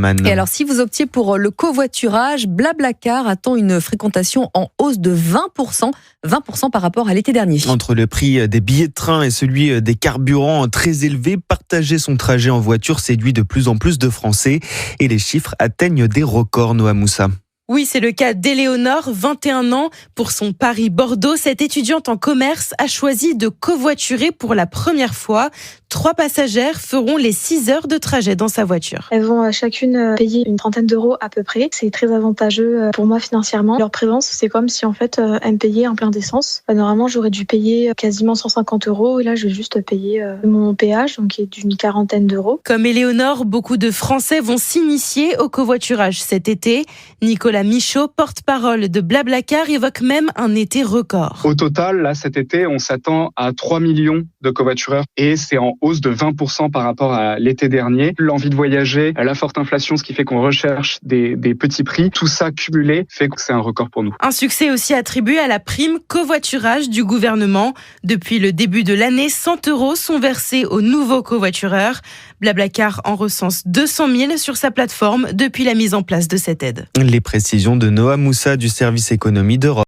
Herman. Et alors, si vous optiez pour le covoiturage, Blablacar attend une fréquentation en hausse de 20% par rapport à l'été dernier. Entre le prix des billets de train et celui des carburants très élevés, partager son trajet en voiture séduit de plus en plus de Français. Et les chiffres atteignent des records, Noah Moussa. Oui, c'est le cas d'Éléonore, 21 ans. Pour son Paris-Bordeaux, cette étudiante en commerce a choisi de covoiturer pour la première fois. 3 passagères feront les 6 heures de trajet dans sa voiture. Elles vont chacune payer une trentaine d'euros à peu près. C'est très avantageux pour moi financièrement. Leur présence, c'est comme si en fait elles me payaient un plein d'essence. Normalement, j'aurais dû payer quasiment 150 euros et là, je vais juste payer mon péage, donc qui est d'une quarantaine d'euros. Comme Éléonore, beaucoup de Français vont s'initier au covoiturage cet été. Nicolas Michaud, porte-parole de Blablacar, évoque même un été record. Au total, là, cet été, on s'attend à 3 millions de covoitureurs et c'est en hausse de 20% par rapport à l'été dernier. L'envie de voyager, la forte inflation, ce qui fait qu'on recherche des petits prix, tout ça cumulé fait que c'est un record pour nous. Un succès aussi attribué à la prime covoiturage du gouvernement. Depuis le début de l'année, 100 euros sont versés aux nouveaux covoitureurs. Blablacar en recense 200 000 sur sa plateforme depuis la mise en place de cette aide. Les précisions de Noah Moussa du service économie d'Europe.